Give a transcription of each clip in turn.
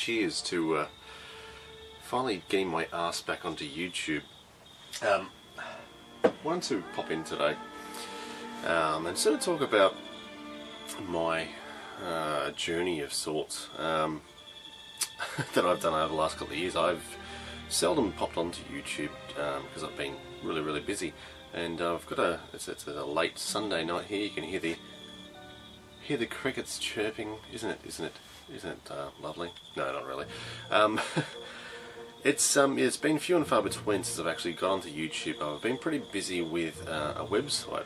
cheers to finally getting my ass back onto YouTube. Wanted to pop in today and sort of talk about my journey of sorts that I've done over the last couple of years. I've seldom popped onto YouTube because I've been really busy, and I've got it's a late Sunday night here. You can hear the crickets chirping. Isn't it lovely? No, not really. It's been few and far between since I've actually got onto YouTube. I've been pretty busy with a website,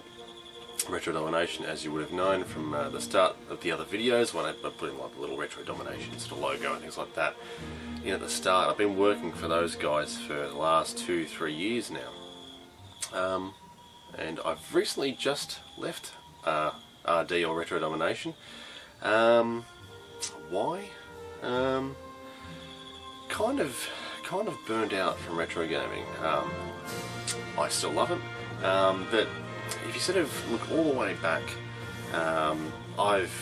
Retro Domination, as you would have known from the start of the other videos when I put in like the little Retro Domination sort of logo and things like that. You know, at the start, I've been working for those guys for the last 2-3 years now, and I've recently just left RD or Retro Domination. Why? Kind of burned out from retro gaming. I still love it, but if you sort of look all the way back, I've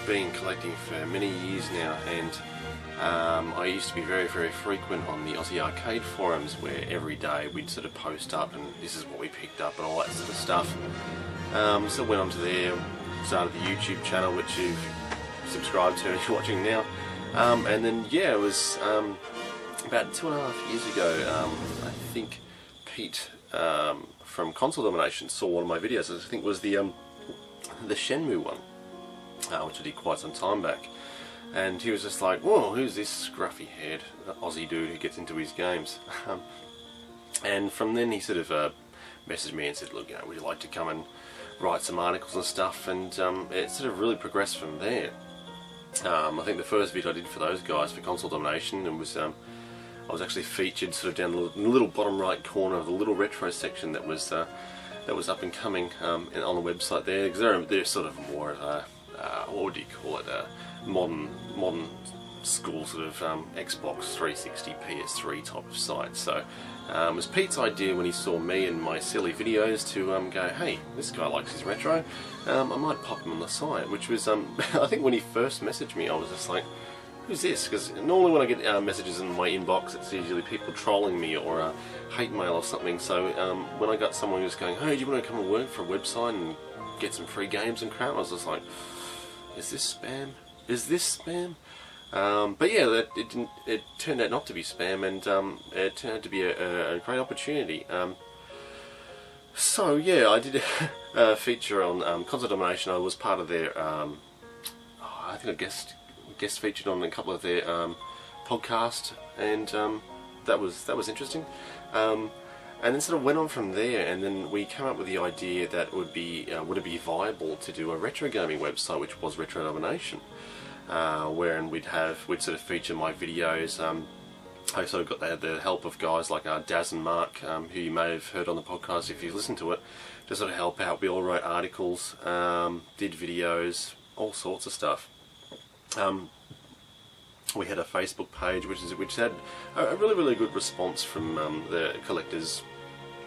been collecting for many years now, and I used to be very frequent on the Aussie arcade forums, where every day we'd sort of post up and this is what we picked up and all that sort of stuff. So I went onto there, started the YouTube channel, which you've subscribed to and you're watching now, and then yeah, it was about 2.5 years ago, I think Pete from Console Domination saw one of my videos. I think it was the Shenmue one, which I did quite some time back, and he was just like, whoa, who's this scruffy haired Aussie dude who gets into his games? And from then he sort of messaged me and said, look, you know, would you like to come and write some articles and stuff? And it sort of really progressed from there. I think the first video I did for those guys for Console Domination, and was I was actually featured sort of down the little bottom right corner of the little retro section that was up and coming on the website there, because they're sort of more of a what would you call it, a modern school sort of Xbox 360 PS3 type of site. So it was Pete's idea when he saw me and my silly videos to go, hey, this guy likes his retro, I might pop him on the site, which was I think when he first messaged me I was just like, who's this? Because normally when I get messages in my inbox, it's usually people trolling me or a hate mail or something. So when I got someone who's going, hey, do you want to come and work for a website and get some free games and crap, I was just like, is this spam? Is this spam? But yeah, it turned out not to be spam, and it turned out to be a great opportunity. So yeah, I did a feature on Console Domination. I was part of their, I think I guest featured on a couple of their podcasts, and that was interesting. And then sort of went on from there, and then we came up with the idea that would it be viable to do a retro gaming website, which was Retro Domination, wherein we'd sort of feature my videos. I sort of got the help of guys like Daz and Mark, who you may have heard on the podcast if you listened to it, to sort of help out. We all wrote articles, did videos, all sorts of stuff. We had a Facebook page which had a really good response from the collectors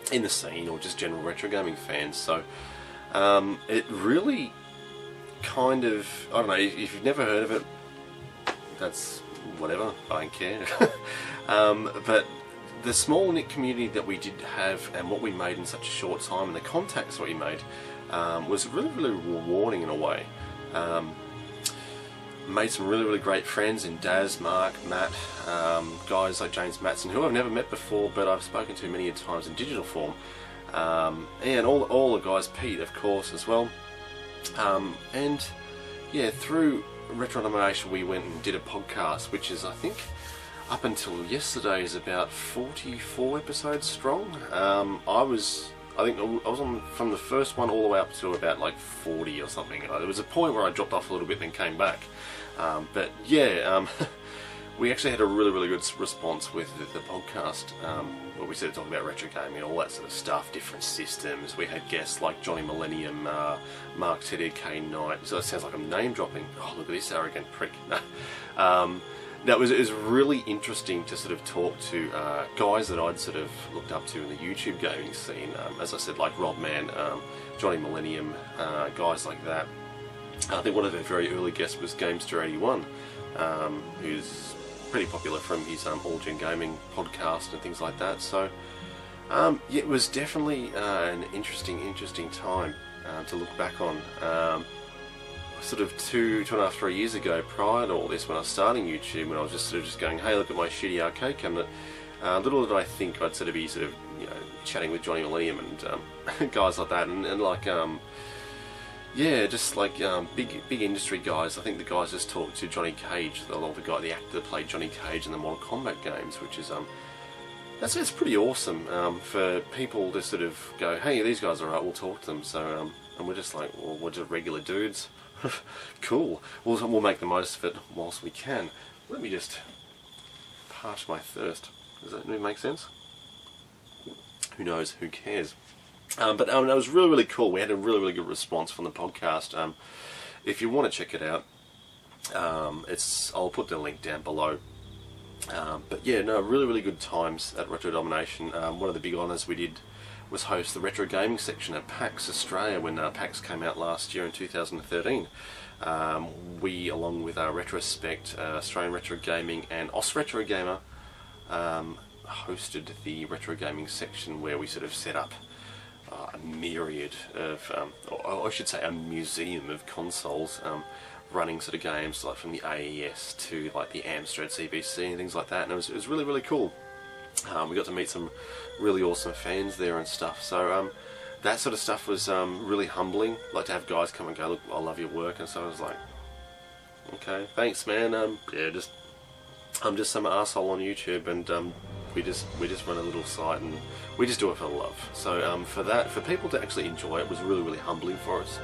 in the scene, or just general retro gaming fans. So it really kind of, I don't know, if you've never heard of it, that's whatever, I don't care. But the small knit community that we did have, and what we made in such a short time, and the contacts that we made, was really rewarding in a way. Made some really great friends in Daz, Mark, Matt, guys like James Matson, who I've never met before, but I've spoken to many times in digital form, and all the guys, Pete of course as well. And yeah, through Retro Domination we went and did a podcast, which is, I think, up until yesterday, is about 44 episodes strong. I was on from the first one all the way up to about like 40 or something. There was a point where I dropped off a little bit and then came back. But yeah, we actually had a really good response with the podcast, where we started talking about retro gaming and all that sort of stuff, different systems. We had guests like Johnny Millennium, Mark TDK Knight. So it sounds like I'm name dropping. Oh, look at this arrogant prick. It was really interesting to sort of talk to guys that I'd sort of looked up to in the YouTube gaming scene. As I said, like Robman, Johnny Millennium, guys like that. I think one of their very early guests was Gamester81, who's pretty popular from his All Gen Gaming podcast and things like that. So yeah, it was definitely an interesting time to look back on. Sort of two and a half, 3 years ago, prior to all this, when I was starting YouTube, when I was just sort of just going, hey, look at my shitty arcade cabinet. Little did I think I'd sort of be chatting with Johnny Millennium and guys like that, and like yeah, just like big industry guys. I think the guys just talked to Johnny Cage, the actor that played Johnny Cage in the Mortal Kombat games, which is that's pretty awesome for people to sort of go, hey, these guys are right, we'll talk to them. So and we're just like, well, we're just regular dudes. Cool. We'll make the most of it whilst we can. Let me just parch my thirst. Does that make sense? Who knows? Who cares? But that was really cool. We had a really good response from the podcast. If you want to check it out, I'll put the link down below. But yeah, no, really good times at Retro Domination. One of the big honours we did was host the retro gaming section at PAX Australia when PAX came out last year in 2013. We, along with our Retrospect, Australian Retro Gaming and Aus Retro Gamer, hosted the retro gaming section, where we sort of set up a myriad of, or I should say a museum of consoles, running sort of games like from the AES to like the Amstrad CPC and things like that, and it was really cool. We got to meet some really awesome fans there and stuff, so that sort of stuff was really humbling, like to have guys come and go, look, I love your work, and so I was like, okay, thanks man, yeah, I'm just some arsehole on YouTube, and we just run a little site, and we just do it for love. So for people to actually enjoy it was really humbling for us.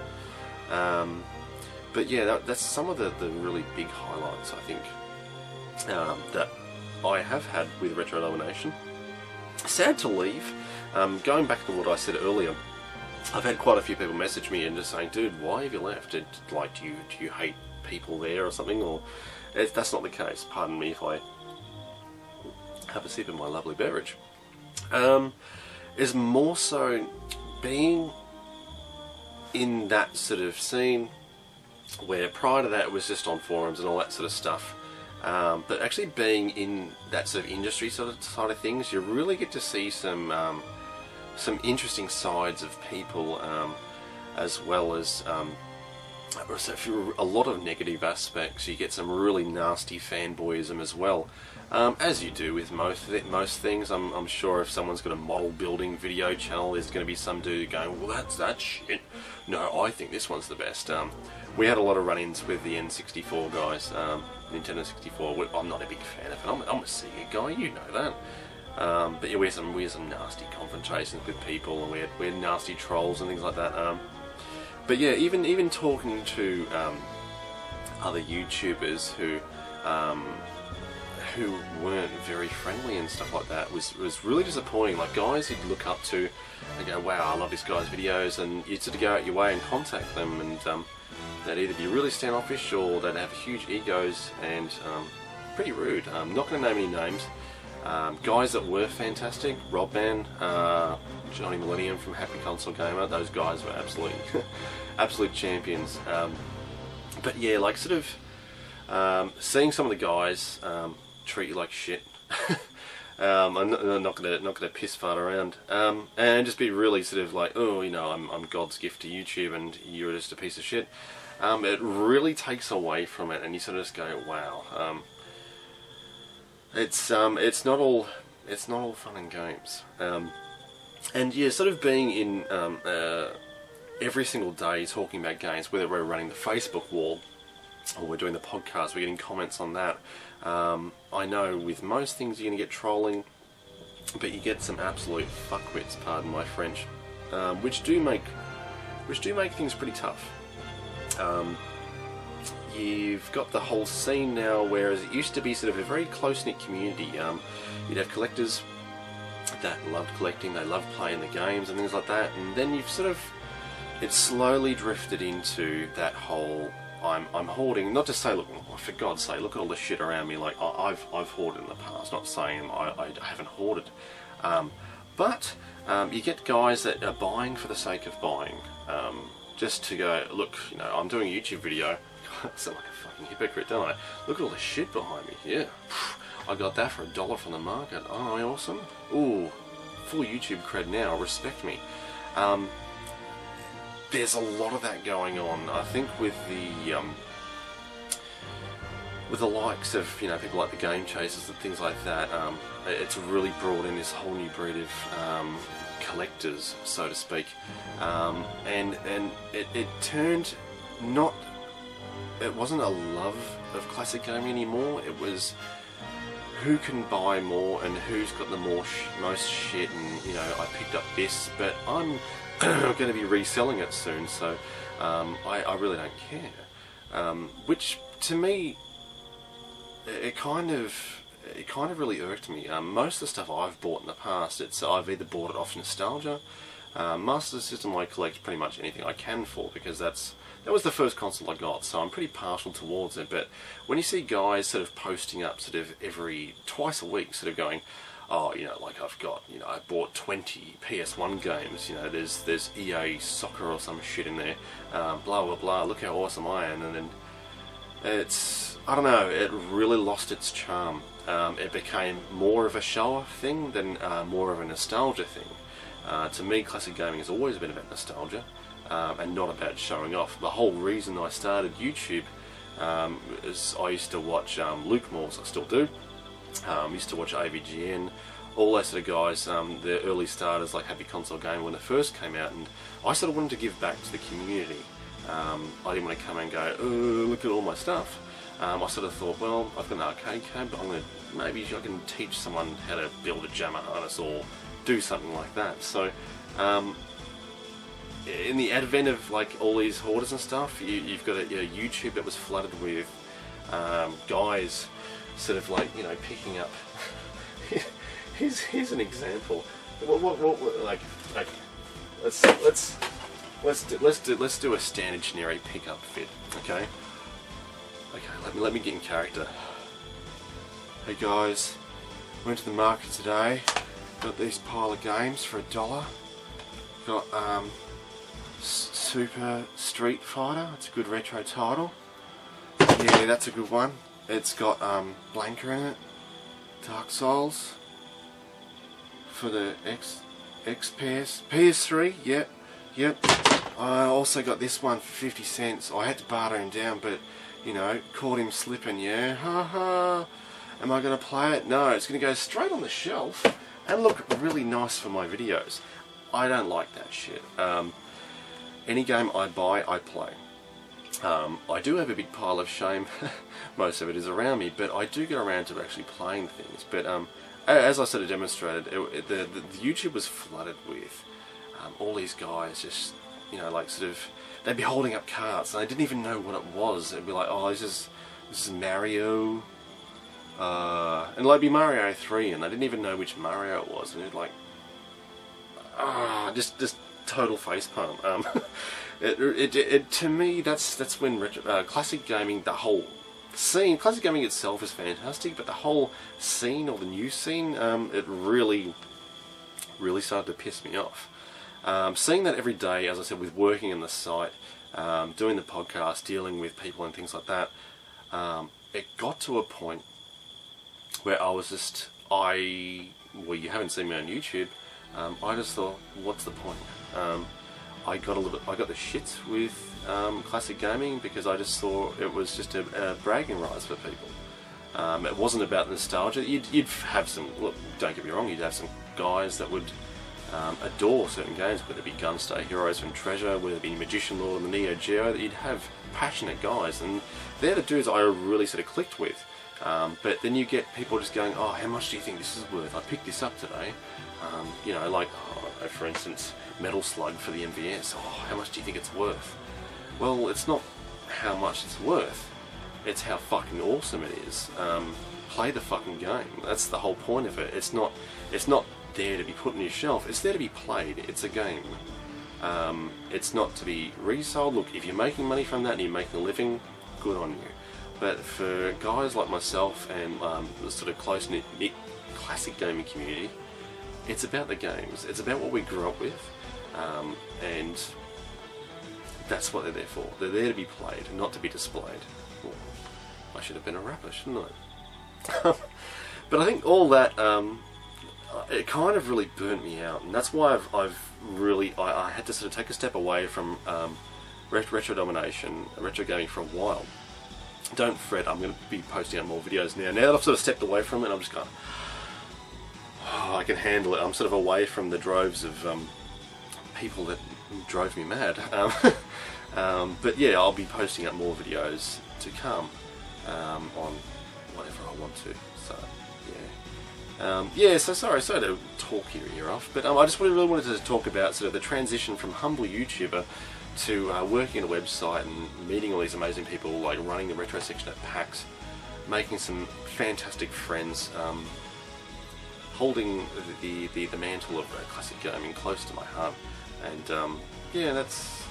But yeah, that's some of the really big highlights, I think, that I have had with Retro Domination. Sad to leave. Going back to what I said earlier, I've had quite a few people message me and just saying, dude, why have you left? Do you hate people there or something? Or that's not the case. Pardon me if I have a sip of my lovely beverage. Is more so being in that sort of scene where prior to that it was just on forums and all that sort of stuff. But actually being in that sort of industry side of things, you really get to see some interesting sides of people, as well as a lot of negative aspects. You get some really nasty fanboyism as well, as you do with most things. I'm sure if someone's got a model building video channel, there's going to be some dude going, well, that's shit. No, I think this one's the best. We had a lot of run-ins with the N64 guys. Nintendo 64. I'm not a big fan of it. I'm a Sega guy, you know that. But yeah, we had some nasty confrontations with people, and we had nasty trolls and things like that. But yeah, even talking to other YouTubers who weren't very friendly and stuff like that was really disappointing. Like guys you'd look up to and go, wow, I love this guy's videos, and you'd sort of go out your way and contact them, and they'd either be really standoffish or they'd have huge egos and pretty rude. I'm not going to name any names. Guys that were fantastic, Robman, Johnny Millennium from Happy Console Gamer, those guys were absolute champions. But yeah, like sort of seeing some of the guys treat you like shit. I'm not gonna piss fart around, and just be really sort of like, oh, you know, I'm God's gift to YouTube, and you're just a piece of shit. It really takes away from it, and you sort of just go, wow. It's not all fun and games. And yeah, sort of being in every single day talking about games, whether we're running the Facebook wall or we're doing the podcast, we're getting comments on that. I know with most things you're going to get trolling, but you get some absolute fuckwits, pardon my French, which do make things pretty tough. You've got the whole scene now, whereas it used to be sort of a very close-knit community. You'd have collectors that loved collecting, they loved playing the games and things like that, and then you've sort of, it's slowly drifted into that whole, I'm hoarding, not to say, look, for God's sake, look at all the shit around me, like, I've hoarded in the past, not saying I haven't hoarded, but you get guys that are buying for the sake of buying, just to go, look, you know, I'm doing a YouTube video, I sound like a fucking hypocrite, don't I? Look at all the shit behind me, yeah. I got that for $1 from the market. Oh, awesome. Ooh, full YouTube cred now, respect me. There's a lot of that going on. I think with the likes of, you know, people like the Game Chasers and things like that, it's really brought in this whole new breed of collectors, so to speak, and it turned not. It wasn't a love of classic gaming anymore. It was who can buy more and who's got the most shit. And you know, I picked up this, but I'm going to be reselling it soon, so I really don't care. Which to me, it kind of really irked me. Most of the stuff I've bought in the past, I've either bought it off nostalgia. Master System I collect pretty much anything I can for, because that was the first console I got, so I'm pretty partial towards it. But when you see guys sort of posting up sort of twice a week, sort of going, oh, you know, like I've got, you know, I bought 20 PS1 games, you know, there's EA Soccer or some shit in there, blah blah blah, look how awesome I am, and then it's, I don't know, it really lost its charm. It became more of a show-off thing than more of a nostalgia thing. To me, classic gaming has always been about nostalgia, and not about showing off. The whole reason I started YouTube is I used to watch Luke Morse, I still do. Used to watch AVGN, all those sort of guys, the early starters like Happy Console Game when it first came out, and I sort of wanted to give back to the community. I didn't want to come and go, oh, look at all my stuff. I sort of thought, well, I've got an arcade code, but maybe I can teach someone how to build a jammer harness or do something like that. So, in the advent of like all these hoarders and stuff, you've got a YouTube that was flooded with guys sort of like, you know, picking up. here's an example. Like let's do a standard generic pickup fit. Okay. Let me get in character. Hey guys, went to the market today. Got these pile of games for $1. Got Super Street Fighter. It's a good retro title. Yeah, that's a good one. It's got Blanca in it. Dark Souls for the PS3. Yep. I also got this one for 50 cents. I had to barter him down, but you know, caught him slipping. Yeah, haha. Am I going to play it? No, it's going to go straight on the shelf and look really nice for my videos. I don't like that shit. Any game I buy, I play. I do have a big pile of shame. Most of it is around me, but I do get around to actually playing things. But as I sort of demonstrated, the YouTube was flooded with all these guys just, you know, like sort of, they'd be holding up cards and I didn't even know what it was. It'd be like, oh, this is Mario, and like be Mario 3, and they didn't even know which Mario it was, and it'd like, just total facepalm. To me, that's when classic gaming, the whole scene, classic gaming itself is fantastic, but the whole scene, or the new scene, it really started to piss me off. Seeing that every day, as I said, with working in the site, doing the podcast, dealing with people and things like that, it got to a point where I was just, well, you haven't seen me on YouTube, I just thought, what's the point? I got the shits with classic gaming because I just thought it was just a bragging rights for people. It wasn't about nostalgia. You'd have some, look, don't get me wrong, you'd have some guys that would adore certain games, whether it be Gunstar Heroes from Treasure, whether it be Magician Lord and the Neo Geo, that you'd have passionate guys, and they're the dudes I really sort of clicked with. But then you get people just going, oh, how much do you think this is worth? I picked this up today. You know, like, for instance, Metal Slug for the MVS. Oh, how much do you think it's worth? Well, it's not how much it's worth. It's how fucking awesome it is. Play the fucking game. That's the whole point of it. It's not there to be put on your shelf. It's there to be played. It's a game. It's not to be resold. Look, if you're making money from that and you're making a living, good on you. But for guys like myself and the sort of close-knit classic gaming community, it's about the games. It's about what we grew up with, and that's what they're there for. They're there to be played, not to be displayed. Well, I should have been a rapper, shouldn't I? But I think all that, it kind of really burnt me out, and that's why I had to sort of take a step away from Retro Domination, retro gaming for a while. Don't fret, I'm going to be posting out more videos now. Now that I've sort of stepped away from it, I'm just going, oh, I can handle it. I'm sort of away from the droves of people that drove me mad. But yeah, I'll be posting up more videos to come on whatever I want to. So yeah, yeah. So sorry to talk your ear off, but I just really wanted to talk about sort of the transition from humble YouTuber to working at a website and meeting all these amazing people, like running the retro section at PAX, making some fantastic friends, holding the mantle of classic gaming close to my heart, and yeah,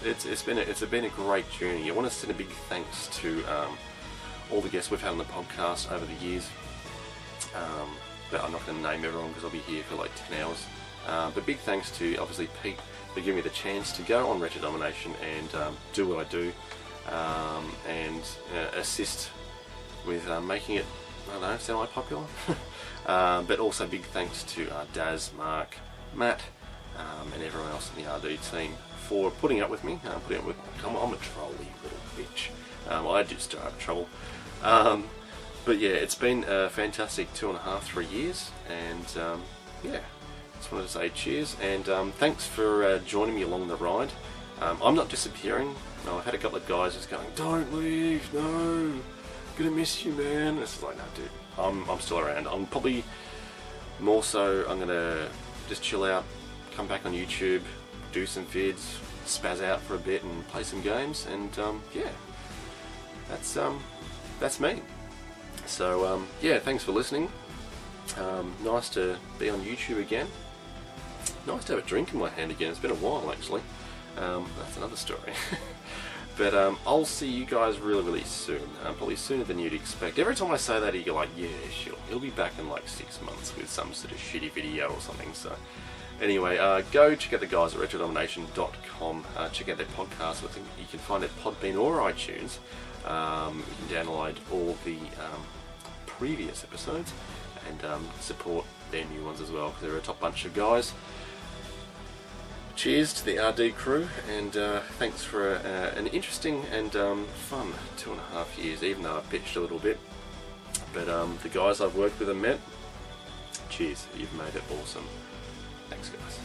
it's been a great journey. I want to send a big thanks to all the guests we've had on the podcast over the years, but I'm not going to name everyone because I'll be here for like 10 hours. But big thanks to obviously Pete for giving me the chance to go on Retro Domination and do what I do, and assist with making it, I don't know, semi-popular. But also big thanks to Daz, Mark, Matt, and everyone else in the RD team for putting up with me. I'm a trolly little bitch. I do stir up trouble. But yeah, it's been a fantastic 2.5, 3 years, and yeah. Just wanted to say cheers, and thanks for joining me along the ride. I'm not disappearing. No, I've had a couple of guys just going, "Don't leave, no, gonna miss you, man." It's like, no, dude, I'm still around. I'm probably more so. I'm gonna just chill out, come back on YouTube, do some vids, spaz out for a bit, and play some games. And yeah, that's me. So yeah, thanks for listening. Nice to be on YouTube again. Nice to have a drink in my hand again. It's been a while, actually. That's another story. But I'll see you guys really soon. Probably sooner than you'd expect. Every time I say that, you go like, yeah, sure. He'll be back in like 6 months with some sort of shitty video or something. So anyway, go check out the guys at retrodomination.com. Check out their podcast. I think you can find it Podbean or iTunes. You can download all the previous episodes and support their new ones as well, because they're a top bunch of guys. Cheers to the RD crew, and thanks for an interesting and fun 2.5 years, even though I've bitched a little bit. But the guys I've worked with and met, cheers, you've made it awesome. Thanks, guys.